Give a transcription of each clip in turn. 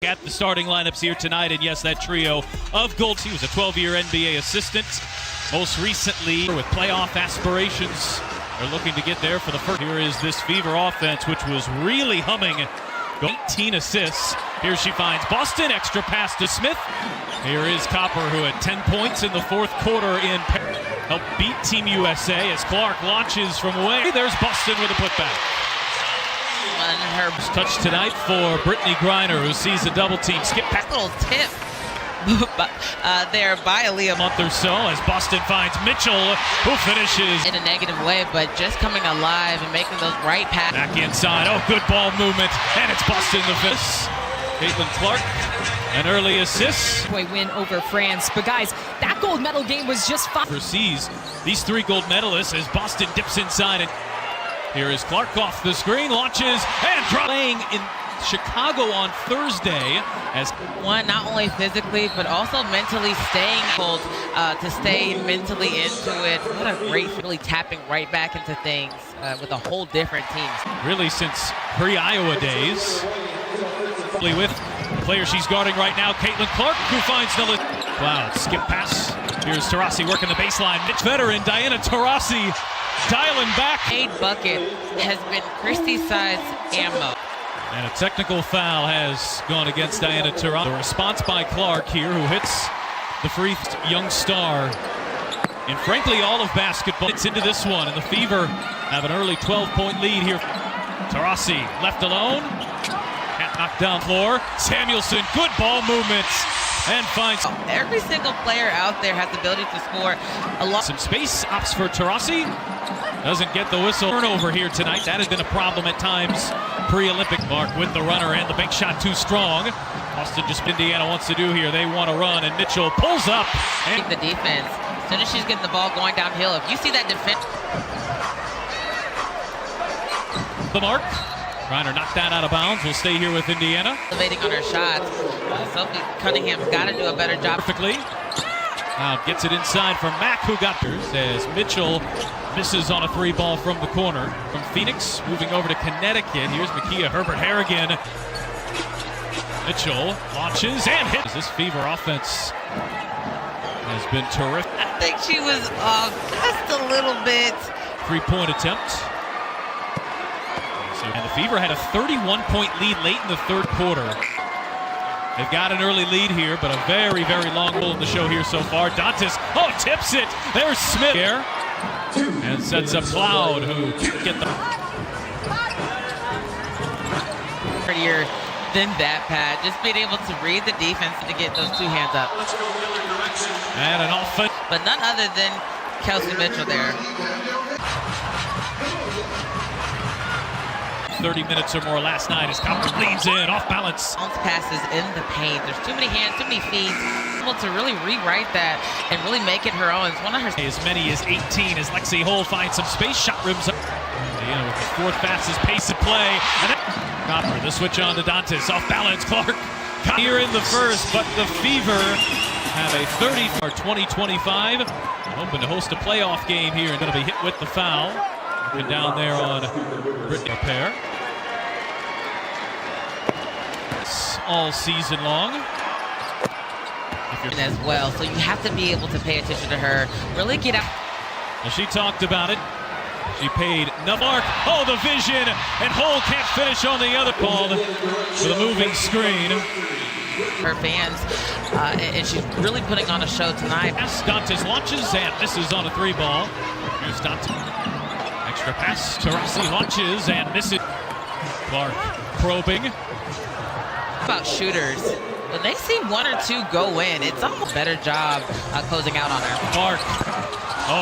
At the starting lineups here tonight, and yes, that trio of gold. He was a 12-year NBA assistant, most recently with playoff aspirations. They're looking to get there for the first. Here is this Fever offense, which was really humming. 18 assists. Here she finds Boston, extra pass to Smith. Here is Copper, who had 10 points in the fourth quarter in helped beat Team USA as Clark launches from away. There's Boston with a putback. Her touch tonight for Brittany Griner, who sees a double team. Skip back. Little tip there by Aaliyah. A month or so as Boston finds Mitchell, who finishes in a negative way, but just coming alive and making those right passes. Back inside. Oh, good ball movement. And it's Boston the fifth. Caitlin Clark, an early assist. Win over France. But guys, that gold medal game was just fun. Overseas, these three gold medalists as Boston dips inside and here is Clark off the screen, launches, and playing in Chicago on Thursday. As one, not only physically, but also mentally staying cold, to stay mentally into it. What a great, really tapping right back into things with a whole different team. Really since pre-Iowa days. With the player she's guarding right now, Caitlin Clark, who finds the Cloud. Skip pass. Here's Taurasi working the baseline. Mitch veteran Diana Taurasi dialing back. A bucket has been Christie's size ammo. And a technical foul has gone against Diana Taurasi. The response by Clark here, who hits the free young star. And frankly, all of basketball. It's into this one, and the Fever have an early 12-point lead here. Taurasi left alone. Can't knock down floor. Samuelson, good ball movements. And finds every single player out there has the ability to score a lot. Some space, opts for Taurasi. Doesn't get the whistle. Turnover here tonight. That has been a problem at times pre-Olympic. Mark with the runner, and the bank shot too strong. Boston just Indiana wants to do here. They want to run, and Mitchell pulls up. And the defense, as soon as she's getting the ball going downhill, if you see that defense. The mark. Griner knocked that out of bounds. Will stay here with Indiana. Elevating on her shots. Sophie Cunningham's got to do a better job. Perfectly. Now gets it inside from Mack, who got hers as Mitchell misses on a three ball from the corner. From Phoenix, moving over to Connecticut. Here's Makia Herbert-Harrigan. Mitchell launches and hits. This Fever offense has been terrific. I think she was off just a little bit. Three-point attempt. And the Fever had a 31-point lead late in the third quarter. They've got an early lead here, but a very, very long goal in the show here so far. Dantas, tips it. There's Smith here. And sets up Cloud, who can't get the... Prettier than that, Pat. Just being able to read the defense to get those two hands up. And an offense. But none other than Kelsey Mitchell there. 30 minutes or more last night as Copper leans in, off balance. Bounce passes in the paint. There's too many hands, too many feet. Able to really rewrite that and really make it her own. It's one of her. As many as 18 as Lexi Hull finds some space, shot rims up. With the fourth fastest pace of play. And then Copper, the switch on to Dantas, off balance. Clark here in the first, but the Fever have a 30 for 2025. Hoping to host a playoff game here and going to be hit with the foul. And down there on Brittany Pair. All season long. As well, so you have to be able to pay attention to her. Really get out. Well, she talked about it. She paid no mark. Oh, the vision, and Hull can't finish on the other called for the moving screen. Her fans, and she's really putting on a show tonight. Dantas launches and misses on a three ball. Here's Dantas. Extra pass. Taurasi launches and misses. Clark probing. About shooters, when they see one or two go in, it's almost a better job closing out on her. Clark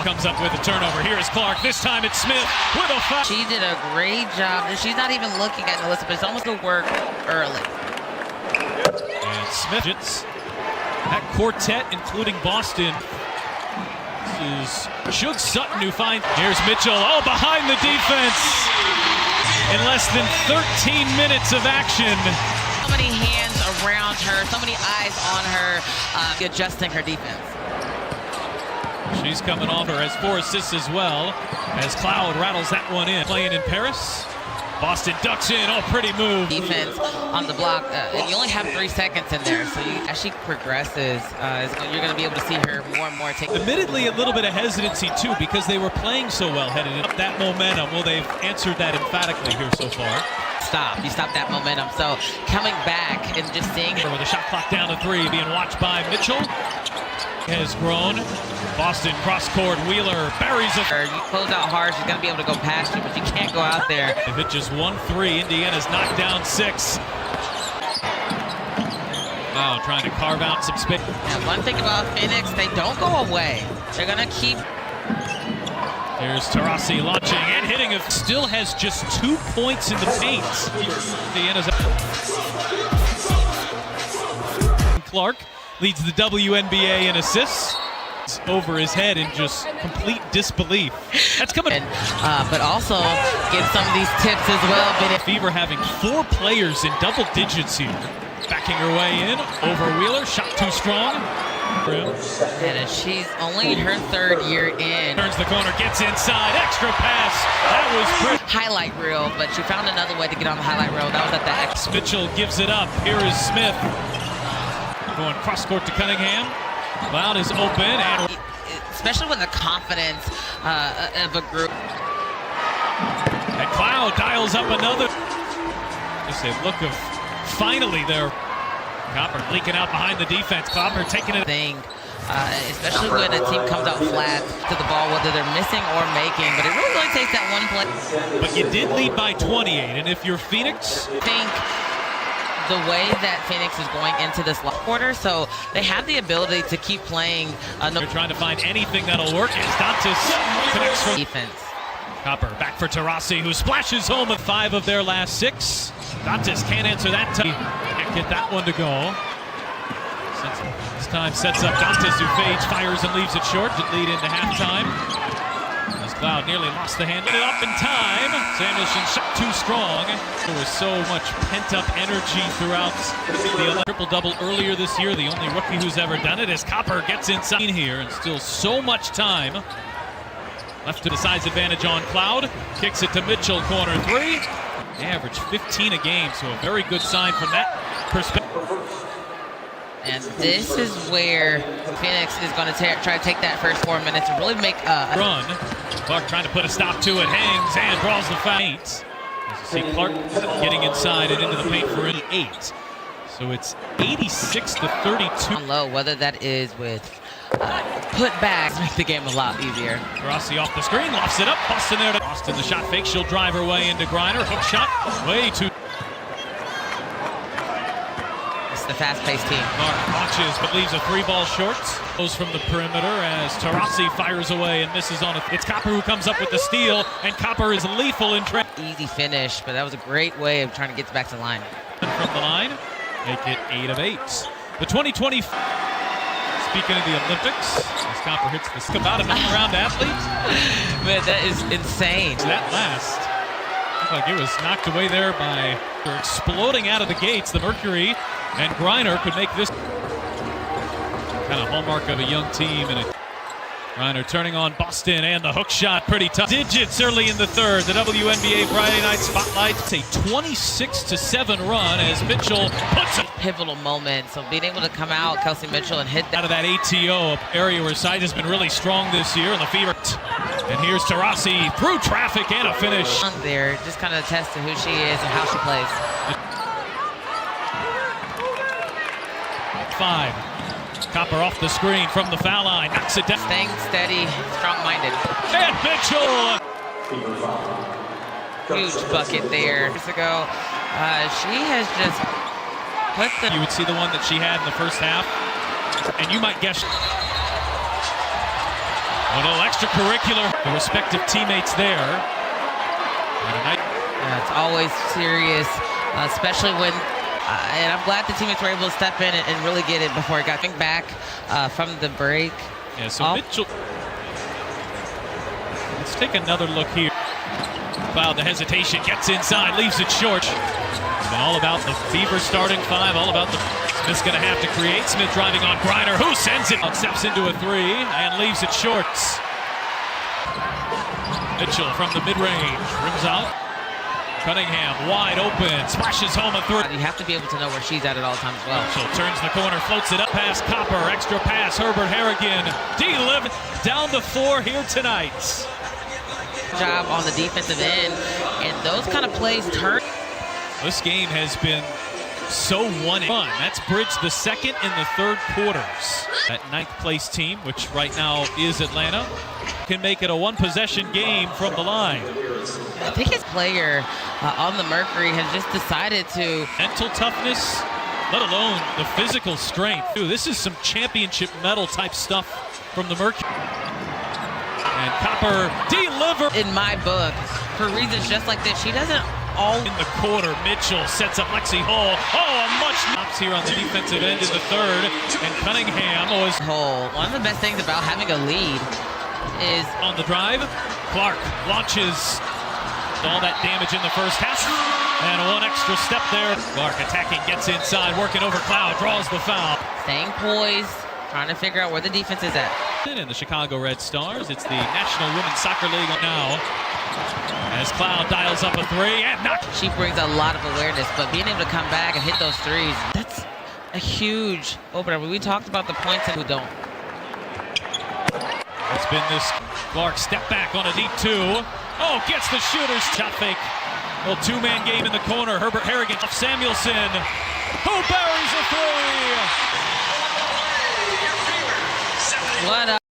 comes up with a turnover. Here is Clark. This time it's Smith with a foul. She did a great job. She's not even looking at Melissa, but it's almost a work early. And Smith, that quartet, including Boston. This is Shug Sutton who finds. Here's Mitchell. Behind the defense. In less than 13 minutes of action. So many hands around her, so many eyes on her, adjusting her defense. She's coming off her, has 4 assists as well, as Cloud rattles that one in. Playing in Paris. Boston ducks in. Oh, pretty move. Defense on the block, and you only have 3 seconds in there, so as she progresses, you're going to be able to see her more and more take. Admittedly, a little bit of hesitancy too, because they were playing so well, headed up that momentum. Well, they've answered that emphatically here so far. You stop that momentum. So coming back and just seeing with the shot clock down to 3, being watched by Mitchell. Has grown. Boston cross court. Wheeler buries it. You close out hard, she's going to be able to go past you, but you can't go out there. If it just 1-3, Indiana's knocked down 6. Wow, trying to carve out some space. And one thing about Phoenix, they don't go away. They're going to keep. There's Taurasi launching and hitting. Still has just 2 points in the paint. Indiana's Clark leads the WNBA in assists. It's over his head in just complete disbelief. That's coming. But also get some of these tips as well. Fever having 4 players in double digits here. Backing her way in. Over Wheeler. Shot too strong. And she's only her 3rd year in. Turns the corner, gets inside, extra pass. That was pretty. Highlight reel, but she found another way to get on the highlight reel. That was at the X. Mitchell gives it up. Here is Smith. Going cross court to Cunningham. Cloud is open. And especially with the confidence of a group. And Cloud dials up another. Just a look of finally there. Copper leaking out behind the defense. Copper taking it. Especially when a team comes out flat to the ball, whether they're missing or making. But it really only takes that one play. But you did lead by 28, and if you're Phoenix, I think the way that Phoenix is going into this last quarter, so they have the ability to keep playing. They're trying to find anything that'll work. As Dantas connects from defense. Copper back for Taurasi, who splashes home with 5 of their last 6. Dantas can't answer that time. Can't get that one to go. This time sets up Dantas, who fades, fires, and leaves it short to lead into halftime. As Cloud nearly lost the hand. Up in time. Samuelson shot too strong. There was so much pent-up energy throughout the triple-double earlier this year. The only rookie who's ever done it. As Copper gets inside here, and still so much time left to the size advantage on Cloud. Kicks it to Mitchell, corner 3. They average 15 a game, so a very good sign from that perspective. And this is where Phoenix is going to try to take that first 4 minutes and really make a run. Clark trying to put a stop to it, hangs and draws the paint. As you see Clark getting inside and into the paint for 8. So it's 86 to 32. Low, whether that is with putbacks, make the game a lot easier. Rossi off the screen, lofts it up, Boston there to Boston. The shot fake, she'll drive her way into Griner. Hook shot, way too. It's the fast-paced team. Clark launches, but leaves a 3-ball short. Goes from the perimeter as Taurasi fires away and misses on it. It's Copper who comes up with the steal, and Copper is lethal in trap. Easy finish, but that was a great way of trying to get back to the line. From the line, make it 8 of 8. The 2020. Speaking of the Olympics, as Copper hits the skip out of round athlete. Man, that is insane. That last, looked like it was knocked away there by exploding out of the gates. The Mercury and Griner could make this kind of hallmark of a young team. And Griner turning on Boston and the hook shot, pretty tough. Digits early in the 3rd. The WNBA Friday Night Spotlight. It's a 26-7 run as Mitchell puts it. Pivotal moment. So being able to come out, Kelsey Mitchell, and hit that. Out of that ATO area where side has been really strong this year, and the Fever. And here's Taurasi through traffic and a finish. There, just kind of attests to who she is and how she plays. 5. Copper off the screen from the foul line, knocks it down. Staying steady, strong-minded. And Mitchell! Huge bucket there. Years ago, she has just put the. You would see the one that she had in the first half, and you might guess. A little extracurricular. The respective teammates there. It's always serious, especially when. And I'm glad the teammates were able to step in and really get it before it got back from the break. Yeah, so Mitchell. Let's take another look here. Cloud, the hesitation, gets inside, leaves it short. It's been all about the Fever starting 5, all about the. Smith's going to have to create. Smith driving on Griner, who sends it. Steps into a 3 and leaves it short. Mitchell from the mid-range, rims out. Cunningham wide open, splashes home a three. You have to be able to know where she's at all times as well. Mitchell turns the corner, floats it up past Copper, extra pass, Herbert Harrigan, D-Liv down the floor here tonight. Job on the defensive end, and those kind of plays turn. This game has been so fun. That's bridged the second and the third quarters. That ninth place team, which right now is Atlanta, can make it a one-possession game from the line. I think his player on the Mercury has just decided to. Mental toughness, let alone the physical strength. Dude, this is some championship medal type stuff from the Mercury. And Copper deliver. In my book, for reasons just like this, she doesn't all. In the quarter, Mitchell sets up Lexi Hull. Oh, a much stops here on the defensive end in the third. And Cunningham was Hull. One of the best things about having a lead is on the drive. Clark launches all that damage in the first half. And one extra step there. Clark attacking, gets inside, working over Cloud, draws the foul. staying poised, trying to figure out where the defense is at. In the Chicago Red Stars, it's the National Women's Soccer League now. As Cloud dials up a three and not. She brings a lot of awareness, but being able to come back and hit those threes, that's a huge opener. We talked about the points and who don't. It's been this Clark step back on a deep two. Oh, gets the shooter's shot fake. Little two-man game in the corner. Herbert Harrigan off Samuelson. Who buries a three? What up?